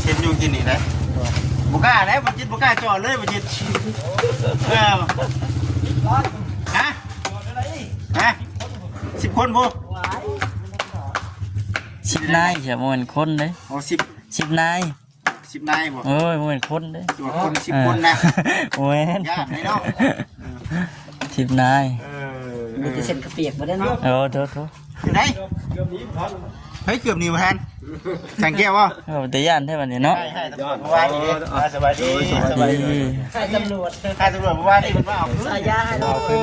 เห็นอยู่กินนี่นะบุก้าแล้วบุจิตบุก้าจอดเลยบุจิตฮะ10 คนพวก10 นายใช่บ่แม่นคนเด้โอ้10 นาย10 นายบ่โอ้ยบ่แม่นคนเด้ตัวคน10 คนนะโอ้ยยากไหมเนาะ10 นายมันจะเส้นกระเปียกมาได้เนาะโทษอยู่ไหนเฮ้ยเกือบหนีมาแทนสังเกตว่าแต่ย่านแท้บัดนี้เนาะใช่ตำรวจเมื่อวานนี้สบายดีใช่ตำรวจเมื่อวานนี้มันมาเอาสายยาให้เราขึ้น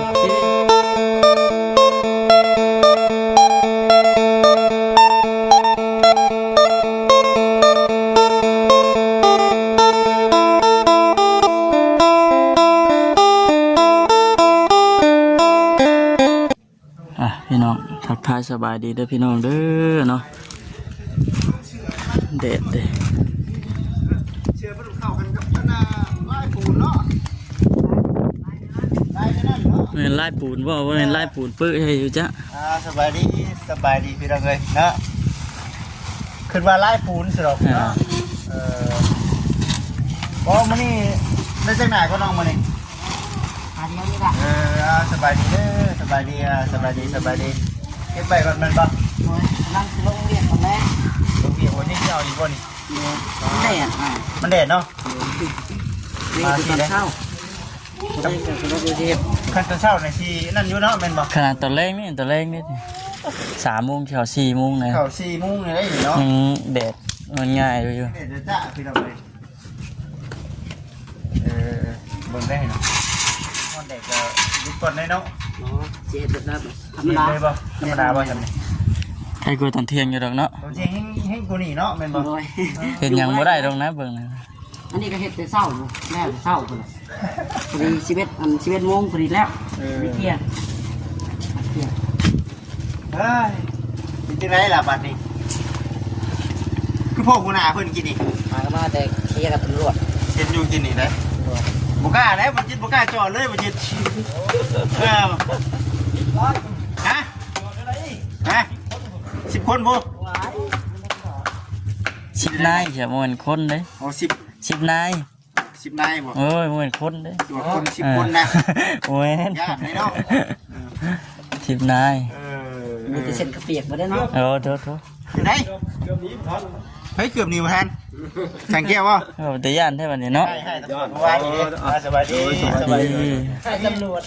พี่น้องทักทายสบายดีเด้อพี่น้องเด้อเนาะเด็ดเด้เชื่อพวกเข้ากันกับนาไล่ปูนเนาะไล่นั่นเนาะเป็นไล่ปูนบ่เป็นไล่ปูนปื้อให้อยู่จ้ะสบายดีพี่น้องเลยเนาะขึ้นว่าไล่ปูนสิหรอกเนาะก็มันนี่ได้จากไหนก็น้องมันนี่อันนี้นี่แหละสบายดีเด้อสบายดีเก็บไปก่อนมันบ่นั่งลงเรียนก่อนแม่ลงเรียนวันนี้เอาอีกบ่นี่มันแดดเนาะนี่คือตอนเช้าได้จากรถดูทีขั้นตอนเช้าในที่นั่นอยู่เนาะแม่นบ่ขนาดตอนแรกนี่3 โมงเข้า4 โมงนะเข้า4 โมงนี่ได้เนาะแดดมันง่ายอยู่เดี๋ยวจ้าพี่น้องเลยเบิ่งได้เนาะมันแดดก็ยุบก่อนได้เนาะเจ็ดแบบนั้นธรรมดาบ่จังนี่ให้กูตอนเที่ยงอยู่ดอกเนาะตอนเที่ยงให้กูนี่เนาะแม่นบ่เฮ็ดหยังบ่ได้ดอกนะเบิ่งนะอันนี้ก็เฮ็ดแต่เช้าอยู่แม่เช้าพุ่นพอดี11 โมงพอดีแล้วเที่ยงเฮ้ยเป็นจังไดล่ะบัดนี้คือพ่อกูหน้าเพิ่นกินนี่มาแต่เคลียร์กับตำรวจเห็นอยู่กินนี่ได้บุก้าแล้วบุจิตบุก้าจอดเลยบุจิตฮะ10 คนพวก10 นายใช่บ่แม่นคนเด้โอ้10 นายบ่โอ้ยบ่แม่นคนเด้ตัวคน10 คนนะโอ้ยยากไหมเนาะ10 นายมันจะเส้นกระเปียกมาได้เนาะโทษอยู่ไหนเฮ้ยเกือบหนีมาแทนสังเกตว่าแต่ย่านแท้บัดนี้เนาะใช่ตำรวจเมื่อวานนี้สบายดีใช่ตำรวจ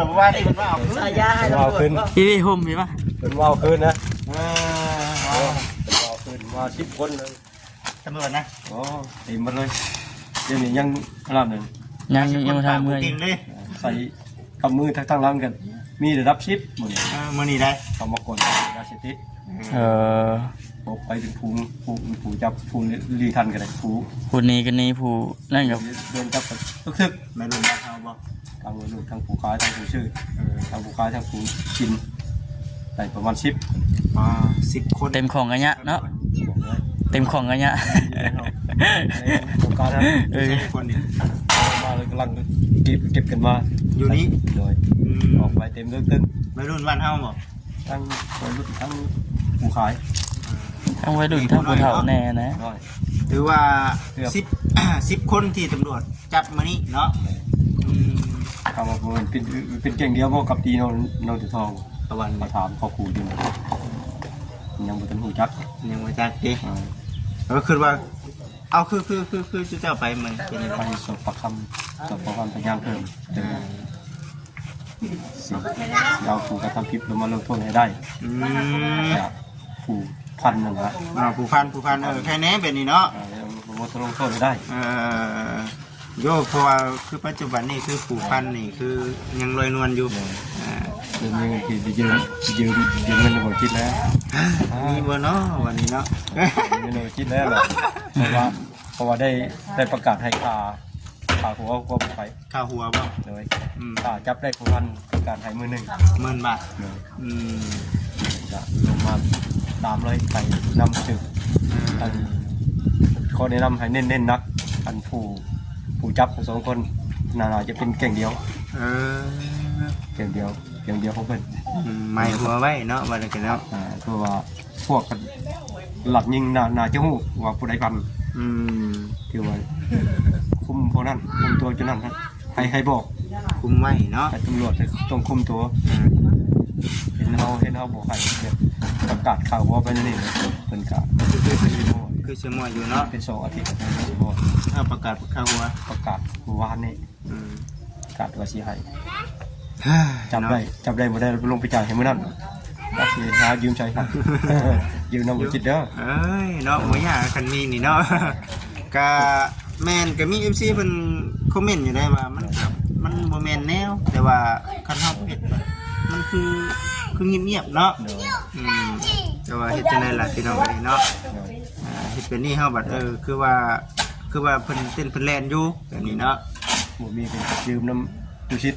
เมื่อวานนี้มันมาเอาสายยาให้เราขึ้นพี่ห่มมีป่ะเป็นว่าวขึ้นนะว่าวขึ้นมา10 คนเลยตำรวจนะอ๋อเต็มหมดเลยเดี๋ยวนี้ยังขนาดนึงยังทำมือใส่กับมือทั้งหลังกันมีระดับ10มื้อนี้ได้เขามากดยาเสพติดไปถึงผู้จับผู้รีทันกันเลยผู้นี้กันนี้ผู้นั่นกับโดนจับทึกไม่รู้ว่าเขาบอกทางลูกทางผู้ค้าทางผู้ชื่อทางผู้ค้าทางผู้กินได้ประมาณ10 คนเต็มของกันเนี้ยเนาะเต็มของกันเนี้ยผู้ค้าทั้งคนนี่มาเลยกำลังเก็บกันมาอยู่นี้โดยออกไปเต็มตึ้งไม่รุ่นบ้านเฮาบ่ทั้งคนรุ่นทั้งผู้ขายทั้งวัยรุ่นทั้งผู้เฒ่าแน่นะหรือว่า10 คนที่ตำรวจจับมานี่เนาะคำว่าเป็นเก่งเดียวกับตีน้องจะทองตะวันมาถามข้อขู่อยู่ยังบ่ทันหูจักดิก็คือว่าเอาคือจะเจ้าไปมันเป็นไปสอบปากคำพยานเพิ่มเราถูกกระทำผิดเรามาลงโทษให้ได้จากผู้พันหนึ่งนะผู้พันแค่นี้เป็นนี่เนาะเราจะลงโทษให้ได้โยกเพราะว่าคือปัจจุบันนี่คือผู้พันนี่คือยังลอยนวลอยู่คือมีเงินที่ยืมเงินเราคิดแล้วมีบ่เนาะวันนี้เนาะเราคิดแล้วเพราะว่าได้ประกาศให้ขาหัวก็ไปขาหัวบ่เลยจับได้ผู้พันการให้มือ10,000 บาทจะลงมาตามเลยไปนำจึกข้อแนะนำให้เน้นนักอันผู้จับ2 คนน่าจะเป็นเก่งเดียวเก่งเดียวของเพิ่นไม่หัวไว้เนาะว่าได้กันเนาะเพราะว่าพวกหลับยิงน่าจะฮู้ว่าผู้ใดพัน อืม ที่ว่าคุมพวกนั้นคุมตัวจนนั้นครับให้บอก คุมไว้เนาะ ให้ตำรวจต้องคุมตัวเห็นเขาบอกให้แบบประกาศข่าวว่าไปนี่เป็นกะ คือสมอยอยู่เนาะ เป็น2 อาทิตย์เป็นบอก ถ้าประกาศข่าวว่า ประกาศเมื่อวานนี่ อืม ประกาศว่าสิให้จับได้บ่ได้ลงไปจ่ายให้มื้อนั้นก็สิหายืมใช้ครับยืมน้ำบ่จิตเด้อ เอ้ยเนาะบ่ยากคันมีนี่เนาะ ก็แม่นก็มี FC เพิ่นคอมเมนต์อยู่ได้ว่ามันแบบมันบ่แม่นแนวแต่ว่าคันเฮาเฮ็ดมันคือเงียบๆเนาะอืมแต่ว่าเฮ็ดจังได๋ล่ะพี่น้องเอ้ยเนาะเฮ็ดเป็นนี่เฮาบัดคือว่าเพิ่นเต้นเพิ่นแล่นอยู่แบบนี้เนาะ บ่มีเป็นยืมน้ำตุชิด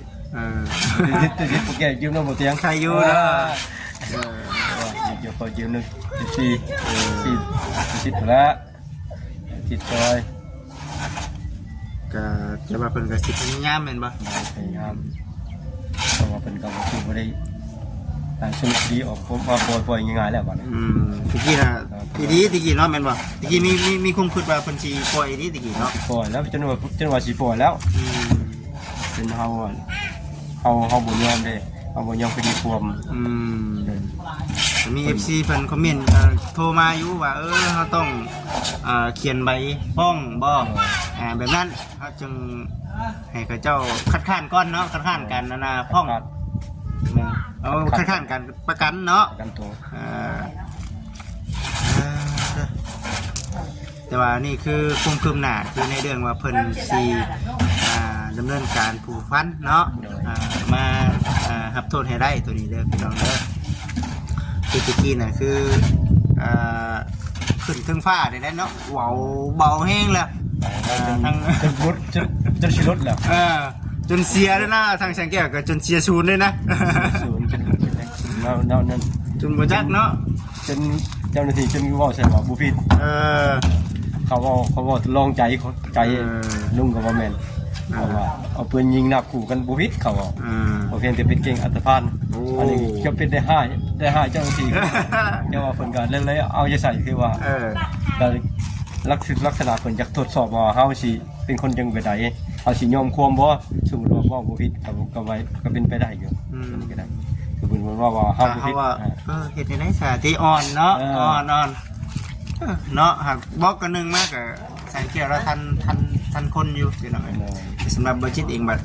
ตุชิดพวกแกยืมน้ำบ่เตียง ใครอยู่เนาะ เดี๋ยวขอยืมหนึ่งสี่สิบแล้วติดจอย ก็จะว่าเพิ่นก็สิพยายามแม่นบ่ พยายามเพราะว่าเป็นกับที่บ่ได้สรุปดีออกผมว่าปล่อยง่ายๆแล้วบัดนี้ ตะกี้น่ะตะกี้เนาะแม่นบ่ตะกี้มีความคิดว่าเพิ่นสิปล่อยดีตะกี้เนาะ ปล่อยแล้วจนว่าสิปล่อยแล้วเป็นเฮาบ่ยอมเด้เฮาบ่ยอมคดีความ มี FC เพิ่นคอมเมนต์โทรมาอยู่ว่าเฮาต้องเขียนใบฟ้องบ่แบบนั้นเฮาจึงให้เขาเจ้าคัดค้านก่อนเนาะคัดค้านกันนาฟ้องเอาคัดค้านกันประกันเนาะ กันตัว แต่ว่านี่คือคุมคืมหน้าคือในเรื่องว่าเพิ่นสิดำเนินการผู้ฟันเนาะมารับโทษให้ได้ตัวนี้เด้อพี่น้องเด้อคือตะกี้น่ะคือขึ้นถึงฟ้าได้เนาะเว้าเบาแห้งแล้วทางจนสิลดแล้ว จนเสียแล้วนะทางแสงแก้วก็จนเสียศูนย์เลยนะ ศูนย์จนนั่น จนบ่จักเนาะ จนเจ้าหน้าที่จนว่าใช่ว่าบ่ผิดเขาบอกลองใจลุงกับว่าแม่นเอาปืนยิงนับขู่กันบ่ผิดเขาเพียงแต่เป็นเก่งอัตภาพอันนี้ก็เป็นได้5เจ้าหน้าที่เจ้าว่าเพิ่นก็เลยเอาใจใส่คือว่าก็ลักษณะเพิ่นอยากทดสอบว่าเฮาสิเป็นคนจังได๋เฮาสิยอมความบ่สมมุติว่าบ่ผิดก็ไว้ก็เป็นไปได้อยู่ก็ได้คือเพิ่นว่าเฮาบ่ผิดเฮ็ดได้สาธิอ่อนเนาะอ่อนเนาะหากบอกกันนึงมากก็แสงแก้วแล้วทันคนอยู่พี่น้องสำหรับบ่จิตเองบัด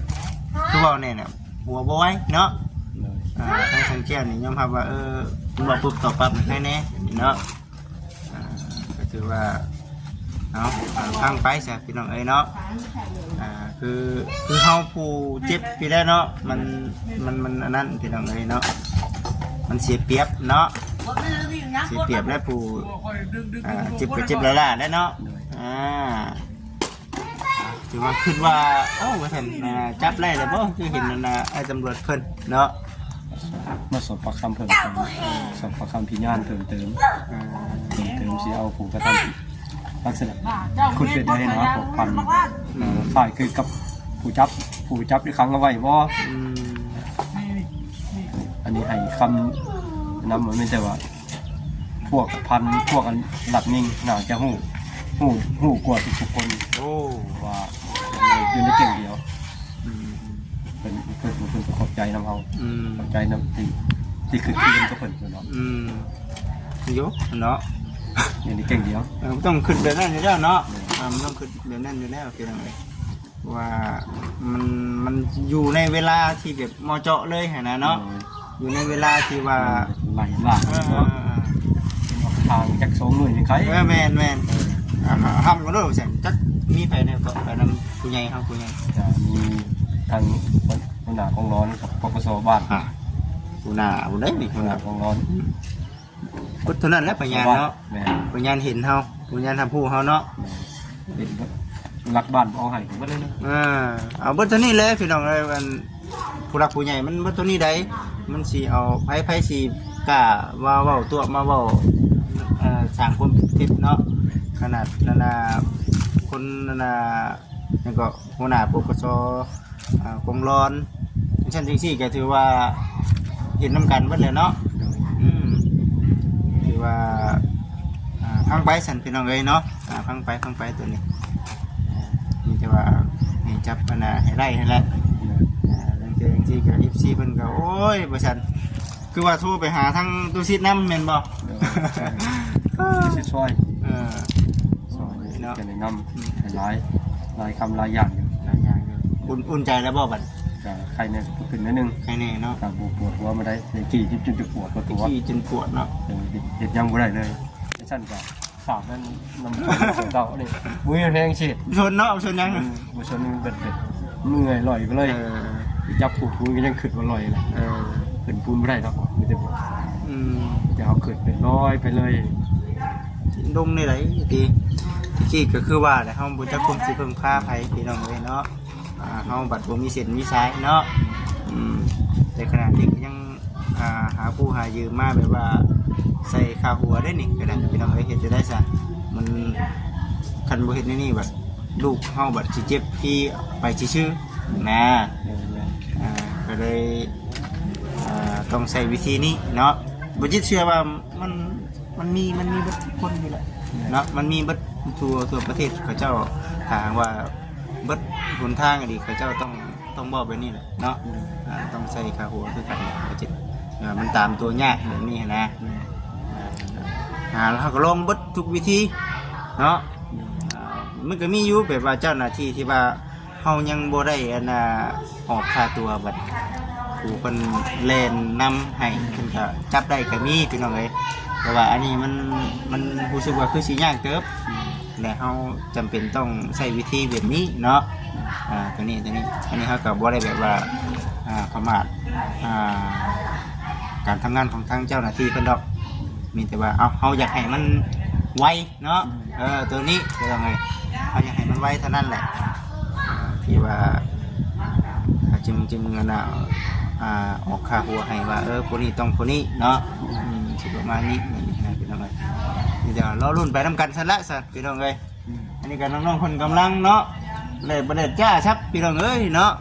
คือเว้าแน่น่ะหัวบ่ไหวเนาะทางแสงแก้วนี่ยอมรับว่าบ่ปุ๊บตอบปั๊บให้แน่เนาะก็ถือว่าเอาฟังไปซะพี่น้องเอ้ยเนาะคือเฮาผู้เจ็บพี่ได้เนาะมันอันนั้นพี่น้องเอ้ยเนาะมันเสียเปรียบเนาะเสียเปรียบและผู้เจ็บก็เจ็บแล้วล่ะได้เนาะถือว่าคิดว่าว่าท่านจับได้แล้วบ่คือเห็นไอ้ตำรวจเพิ่นเนาะมาสอบปากคำเพิ่มเติมสอบปากคำพยานเพิ่มเติมสิเอาผู้กระทำลักษณะคุณเป็นได้เนาะปกปันฝ่ายคือกับผู้จับที่ขังเอาไว้บ่อันนี้ให้คำนำมันไม่ใช่ว่าพวกพันพวกอันหลับนิ่งน่าจะหูกว่าทุกคนว่าอยู่ในเก่งเดียวเป็นขอบใจน้ำเขาขอบใจน้ำที่คือเป็นก็เพิ่นเนาะโยเนาะอยู่ในเก่งเดียวต้องขึ้นแบบนั้นอยู่แล้วเนาะมันต้องขึ้นแบบนั้นอยู่แล้วคืออะไรว่ามันอยู่ในเวลาที่แบบมอเจาะเลยนะเนาะอยู่ในเวลาที่ว่าไหลหลากทางจาก2 หน่วยยังไงแม่นทำกันด้วยเสียงจักมีไปเนี่ยก็ไปนำผู้ใหญ่ครับผู้ใหญ่มีทางหัวหน้าของร้อนกับปปสบ้านหัวหน้าบุได้นี่หัวหน้าของร้อนพุทธนั้นและปัญญาเนาะปัญญาเห็นเฮาปัญญาทำผู้เฮาเนาะเป็นรักบ้านเอาให้ผมก็ได้นะเอาบัตรนี้เลยพี่น้องเลยมันผู้รักผู้ใหญ่มันบัตรนี้ได้มันสีเอาไพ่สีกะว่าเว้าตัวมาเว้าสั่งคนผิดเนาะขนาดนาคนนานี่ก็หัวหน้าปปสกองร้อนชั้นจริงๆก็ถือว่าเห็นน้ำกันเบิดเลยเนาะถือว่าท พังไปสันพี่น้องเอ้ยเนาะพังไปตัวนี้นี่แต่ว่าให้จับปัญหาให้ไล่ให้แล้วบางทีกับ FC เพิ่นก็โอ้ยบ่ซั่นคือว่าโทรไปหาทางตู้ซิดน้ำแม่นบ่ สิช่วยช่วยเนาะจะแนะนำหลายคำหลายอย่างอยู่ หลายอย่างอยู่อุ่นใจแล้วบ่บัด ก็ใครเนี่ยขึ้นนิดนึง ใครแน่เนาะ ก็ปวดหัวมาได้ในกี่จนจะปวดตัว ขี้จนปวดเนาะ เด็ดยังบ่ได้เลยฉันก็ฝากนั่นนำเก่านี่มือแพงสิ ชนเนาะชนยัง บ่ชนเบ็ดเมื่อยลอยไปเลยจับปูนก็ยังขึ้นบ่ลอยเลยขึ้นปูนบ่ได้ครับมีแต่จะเอาขึ้นเป็นลอยไปเลย ดงนี่ไหนทีขี้ก็คือว่าแต่เฮาบ่จักคุมสิเพิ่งพาไผพี่น้องเอ้ยเนาะเฮาบัดบ่มีเส้นมีสายเนาะแต่ขณะนี้ก็ยังหาผู้หายืมมาแบบว่าใส่คาหัวได้นี่ก็ได้พี่น้องเอ้ยเฮ็ดจะได้ซะมันคันบ่เฮ็ดนี่บัดลูกเฮาบัดสิเจ็บพี่ไปซื่อๆนะก็เลยต้องใช้วิธีนี้เนาะบ่จิตเชื่อว่ามันมีเบิดคนนี่แหละเนาะมันมีเบิดทั่วประเทศเขาเจ้าถามว่าเบิดหนทางดีเขาเจ้าต้องบอกแบบนี้แหละเนาะต้องใส่ขาหัวคือกันบ่จิตมันตามตัวยากแบบนี้นะแล้วเขาก็ลองเบิดทุกวิธีเนาะมันก็มีอยู่แบบว่าเจ้าหน้าที่ที่ว่าเฮายังบ่ได้ออกค่าตัวบัดผู้เพิ่นแล่นนำให้เพิ่นก็จับได้ก็มีพี่น้องเอ้ยแต่ว่าอันนี้มันรู้สึกว่าคือสิยากเติบและเฮาจำเป็นต้องใช้วิธีแบบนี้เนาะตัวนี้อันนี้เฮาก็บ่ได้แบบว่าประมาทการทำงานของทางเจ้าหน้าที่เพิ่นดอกมีแต่ว่าเฮาอยากให้มันไวเนาะตัวนี้เป็นยังไงเฮาอยากให้มันไวเท่านั้นแหละที่ว่าจึงอันน่ะออกค่าหัวให้ว่าคนนี้ต้องคนนี้เนาะสิประมาณนี้นี่นะพี่น้องเอ้ยนี่เดี๋ยวรอรุ่นไปนำกันซั่นละซะพี่น้องเอ้ยอันนี้ก็น้องๆเพิ่นกำลังเนาะเลยบ่ได้จ้าครับพี่น้องเอ้ยเนาะ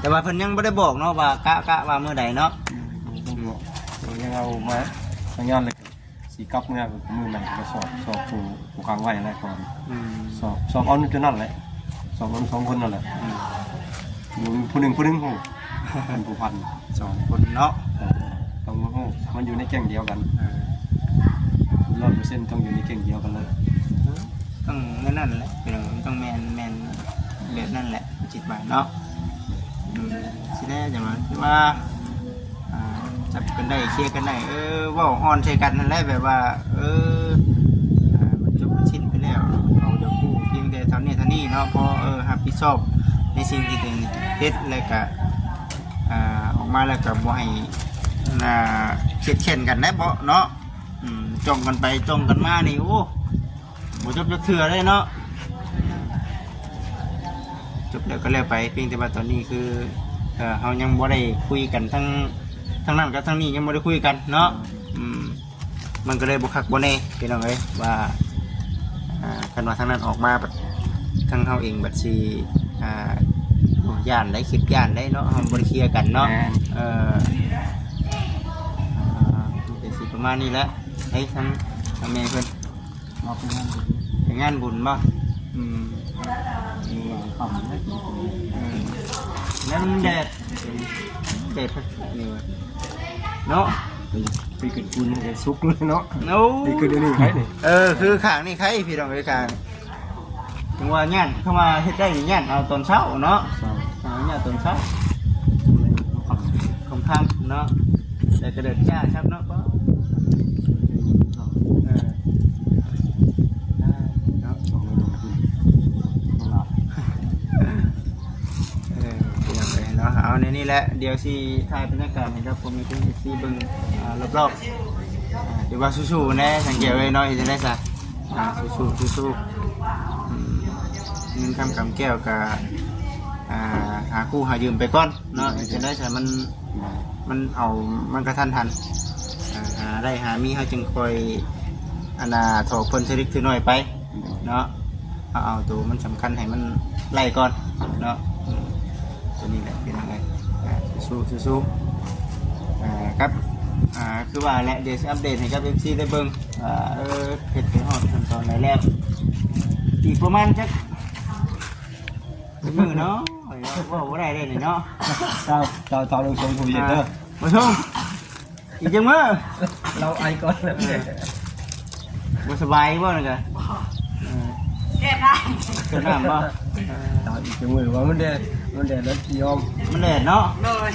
แต่ว่าเพิ่นยังบ่ได้บอกเนาะว่ากะว่ามื้อใดเนาะยังเอามาทำงานเลยสีกับเมื่อมือไหนก็สอบผู้ค้างไว้อะไรก่อนสอบเอาจนนั่นแหละสอบมัน2 คนนั่นแหละผู้หนึ่งเป็นผู้พัน 2 คนเนาะต้องมันอยู่ในแก่งเดียวกัน100%ต้องอยู่ในแก่งเดียวกันเลยต้องนั่นแหละพี่น้องต้องแมนแบบนั่นแหละจิตบาเนาะสิได้จังว่าจับกันได้เคลียร์กันได้เว้าอ่อนใส่กันนั่นแหละแบบว่ามันจบชิ้นไปแล้วเราจะพูดเพียงแต่เท่านี้เนาะพอรับผิดชอบในสิ่งที่ตัวเองเฮ็ดแล้วก็ออกมาแล้วก็บ่ให้เข็นกันได้บ่เนาะจ้องกันไปจ้องกันมานี่โอ้บ่จบจักเทื่อเลยเนาะจบแล้วก็แล้วไปเพียงแต่ว่าตอนนี้คือเฮายังบ่ได้คุยกันทั้งนั้นกับทั้งนี้ยังบ่ได้คุยกันเนาะมันก็เลยบ่คักบ่แน่พี่น้องเอ้ยว่าคันว่าทางนั้นออกมาแบบทั้งเฮาเองบัดสิย่านได้คิดย่านได้เนาะเฮาบ่ได้เคลียร์กันเนาะเป็นสิประมาณนี้แหละให้ทั้งแม่เพิ่นเอาไปงานบุญบ่แล้วมันแดดนี่ว่ะเนาะไปขึ้นปูนให้สุกเลยเนาะนี่คือเดี๋ยวนี้ใครนี่คือข้างนี่ใครพี่น้องเอ้ยข้างถึงว่าย่านเข้ามาเฮ็ดได้ย่านเอาตอนเช้าเนาะย่านตอนเช้าของทำเนาะแต่กระเดิดจ้าครับเนาะก็เอาในนี้แหละเดี๋ยวสิถ่ายบรรยากาศให้ครับผมมีคุณซีเบิ่งรอบๆเดี๋ยวว่าสู้ๆนะสังเกตไว้น้อยจะได้ซะสู้เงินคำแก้วกับหากู้หายืมไปก่อนเนาะจะได้ซะมันเอามันกระทันหาได้หามีเขาจึงคอยถอดคนเทลิกถือหน่อยไปเนาะเอาตัวมันสำคัญให้มันไล่ก่อนเนาะตัวนี้แหละเป็นยังไงสู้ครับ คือว่าแหละเดี๋ยวอัปเดตให้กับ FC ได้เบิ่งเฮ็ดไปฮอดขั้นตอนไหนแล้วอีกประมาณจักมื้อเนาะว่าบ่ได้เลยเนาะ เจ้าลงชมผู้เห็นเด้อ มาชมอีกจังมื้อ เราไอก่อนแล้ว บ่สบายบ่นั่นก็ แก้ได้ เกิดน้ำบ่ ตามอีกจังมือว่ามันแดดแล้วยอม มันแดดเนาะ เลย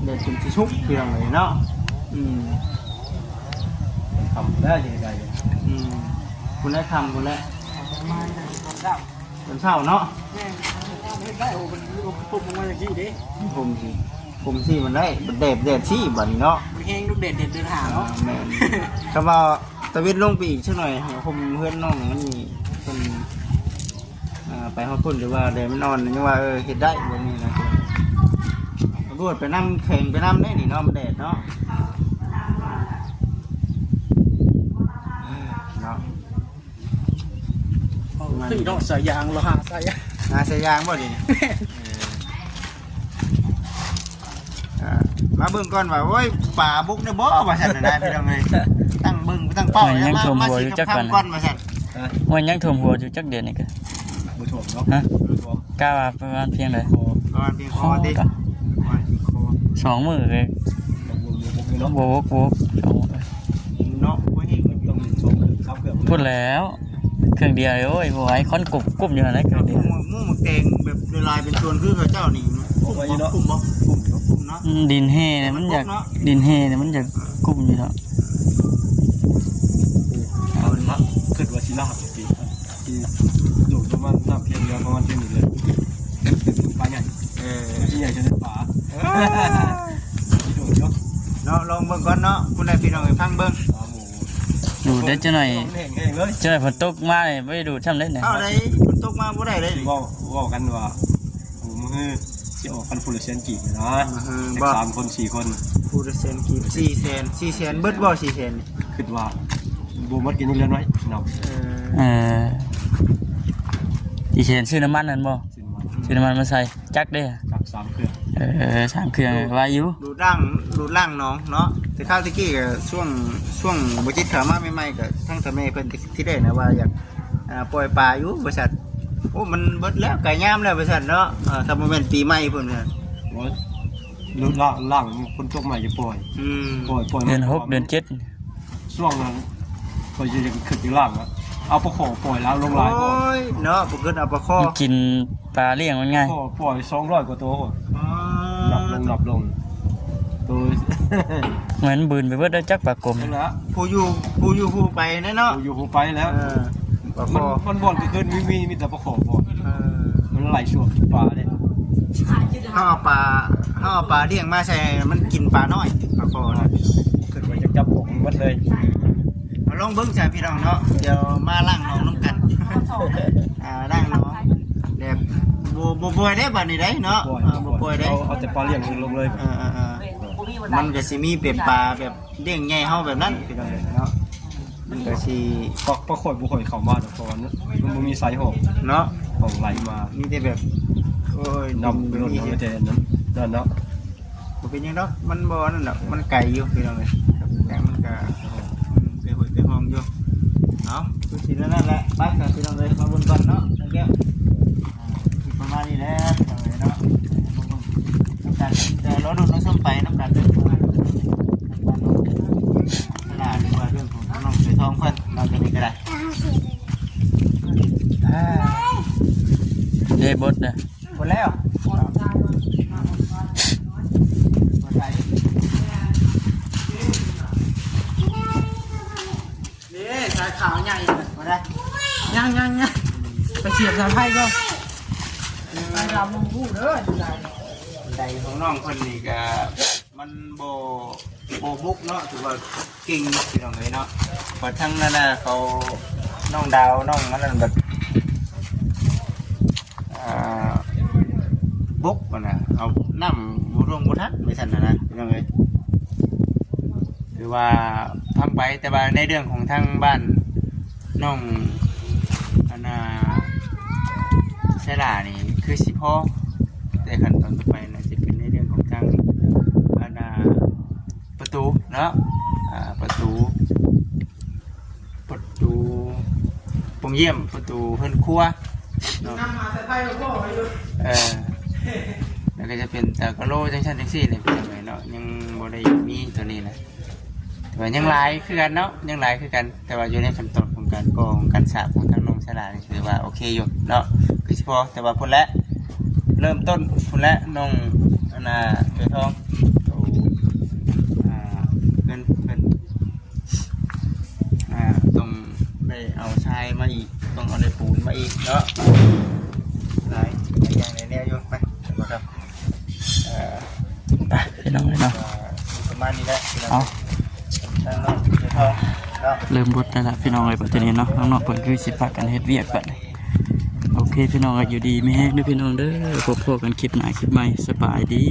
แดดจนสิชุกเพียงเลยเนาะ ทำได้ยังไง คุณได้ทำคุณแล้ว มาเจ้า เป็นเช้าเนาะ แม่ไม่ได้โอ้มันปุ๊บมาจากที่ดิ ผมสิมันได้แดดสิบัดนี้เนาะ แห้งลูกเด็ดเดินหาเนาะ แม่นคำว่าตะวิดลงไปอีกสักหน่อยผมเพื่อนน้องมันนี่เพิ่นไปฮอดพุ่นหรือว่าแดดมันนอนยังว่าเฮ็ดได้แบบนี้นะรวดไปน้ำแข็งไปน้ำได้นี่เนาะมันแดดเนาะเนาะ คือต้องใส่ยางเราหาใส่ ใส่ยางบ่ดิมาเบิ่งก่อนว่าโอ้ยป่าบุกในบ่ว่าซั่นน่ะพี่น้องเอ้ยตั้งเบิ่งตั้งเป้ามาสิกับคำก่อนว่าซั่น มันยังท่วมหัวอยู่จักเดือนนี่ก็ บุถ่วงเนาะ ฮะกล้าว่าประมาณเพียงใด ก่อนเพียงคอติ 2 มื้อเลย เนาะ โวก2 มื้อ เนาะบ่เห็น ต้องชมครับเกือบ พูดแล้วเครื่องเดียวเลยโอ้ยบ่ไหวค้อนกุบอยู่นั่นแหละเครื่องเดียว หมู่หมึกแดงแบบลายเป็นส่วนคือเขาเจ้านี่คุมบ่คุมเนาะ ดินแห่เนี่ยมันอยากดินแห่เนี่ยมันอยากกุบอยู่แล้ว เอาละขึ้นว่าชิลาบปีที่อยู่ประมาณน้ำเพียงเดียวประมาณเพียงหนึ่งเลยปลาใหญ่ที่ใหญ่จะได้ปลาที่โดดเนาะ เนาะลองเบิ่งก่อนเนาะคุณได้พี่น้องไปฟังเบิ่ง ปลาหมู ดูได้จังหน่อย แห้งเลย จังหน่อยฝนตกมาเลยไม่ได้ดูช่ำเล่นเนี่ย เอาได้ฝนตกมาบ่ได้เลยนี่ ว่ากันว่าหูมือที่ออกกันฟูลเซนกี่นะ3 คน 4 คน ฟูดเซนกี400,000เบิดบ่400,000นี่ คิดว่าบูมัดกินนี่เรือนไว้เนาะ อีเชนซื้อน้ำมันนั่นบ่ สินมัน ซื้อน้ำมันมาใส่จักเด้อ กับ3 เครื่อง 3 เครื่องวายุ ดูร่างน้องเนาะแต่ข้าวตะกี้ก็ช่วงบ่จิตเข้ามาใหม่ๆก็ทั้งทะแม่เพิ่นที่ได้นะว่าอยากปล่อยปลาอยู่บริษัทโอ้มันเบิดแล้วไก่ย่ามแล้วบริษัทเนาะถ้าบ่แม่นปีใหม่พุ่นน่ะ ว่าลุล่างคนตกใหม่จะปล่อยปล่อย เดือน6เดือน7 ช่วงนั้นก็จะขึ้นที่ล่างแล้วเอาปลาขอปล่อยแล้วลงลายก่อน โอ้ยเนาะบ่เกินเอาปลาคอ กินปลาเลี้ยงมันง่าย ปล่อย200 กว่าตัวนับลงตัว เหมือนบืนไปเบิดได้จักปลากลม นั่นแหละ ผู้อยู่ไปเนาะ อยู่หูไปแล้ว ปลาค มัน อ บ่อนก็ขึ้นมีแต่ปลาขอบ่อนมันไหลช่วงปลาเนี่ย เฮาเอาปลาเลี้ยงมาใส่มันกินปลาน้อยปลาคอนะ ขึ้นไปจะจับผมมันเลย มาลองเบิ่งจ้ะพี่น้องเนาะเดี๋ยวมาล้างน้องน้ำกันล้างน้องแบบบ่ป่วยได้บัดนี้ได้เนาะบ่ป่วยได้ เอาแต่ปลาเลี้ยงลงเลย มันก็สิมีเป็นปลาแบบเลี้ยงใหญ่เฮาแบบนั้นพี่น้องเนาะมันก็สิ ปลาข่อยบุข่อยเข้ามาแต่ก่อนมันมีไซส์หอก เนาะ ของไหลมา มีแต่แบบโอ้ย นำไปรถน้ำเจนนั้นนั่นเนาะ บ่เป็นหยังดอกมันบ่นั่นดอกมันไกลอยู่พี่น้องเอ้ยแต่มันก็ไปห้องอยู่เอาคือสินั่นแหละไปกันพี่น้องเอ้ยมาบนก่อนเนาะจังแก้วประมาณนี้แหละพี่น้องเอ้ยเนาะการแต่รถดูน้องส้มไปน้ำกันเรื่องของตลาดหรือว่าเรื่องของน้องเสือทองเพิ่นเราจะมีก็ได้ เดบดนะ หมดแล้วหมดใจ นี่สายขาวใหญ่ หมดได้ ยังไปเสียบสายไพ่ก็ไปรำมึงพูดเด้อ ใจของน้องคนนี้ก็มันโบบุกเนาะถือว่าเก่งพี่น้องเลยเนาะพอทั้งนั้นน่ะเขาน้องดาวน้องนั้นแบบบุกมันนะเอาน้ำบุรงบุทัดไม่ทันนะพี่น้องเลยคือว่าทำไปแต่ว่าในเรื่องของทางบ้านน้องอันน่ะใช่ล่ะนี่คือสิพ่อแต่ขั้นตอนต่อไปนะจะเป็นในเรื่องของทางอันน่ะเป เนาะประตูผมเยี่ยมประตูเพิ่นครัวเนาะแล้วก็จะเป็นตากะโลจังซั่นจังซี่นี่เป็นจังไดเนาะยังบ่ได้มีตัวนี้นะแต่ว่ายังหลายคือกันเนาะยังหลายคือกันแต่ว่าอยู่ในขั้นตอนของการก่อของการสร้างของทางน้องสลานี่ถือว่าโอเคอยู่เนาะคือเฉพาะแต่ว่าพุ่นละเริ่มต้นพุ่นละน้องเกิดทองเงินต้องได้เอาทรายมาอีกต้องเอาได้ปูนมาอีกเนาะหลายอย่างในแนวอยู่ไปครับไปพี่น้องเลยเนาะประมาณนี้แหละ เอา ทางน้องเกิดทองเนาะ เริ่มบดได้ละพี่น้องเลยปัจจุบันเนาะน้องๆเพิ่นคือสิพากันเฮ็ดเวียกบัดนี้โอเคพี่น้องอยู่ดีไม่แห้งเด้อพี่น้องเด้อพบกันคลิปหน้าคลิปใหม่สบายดี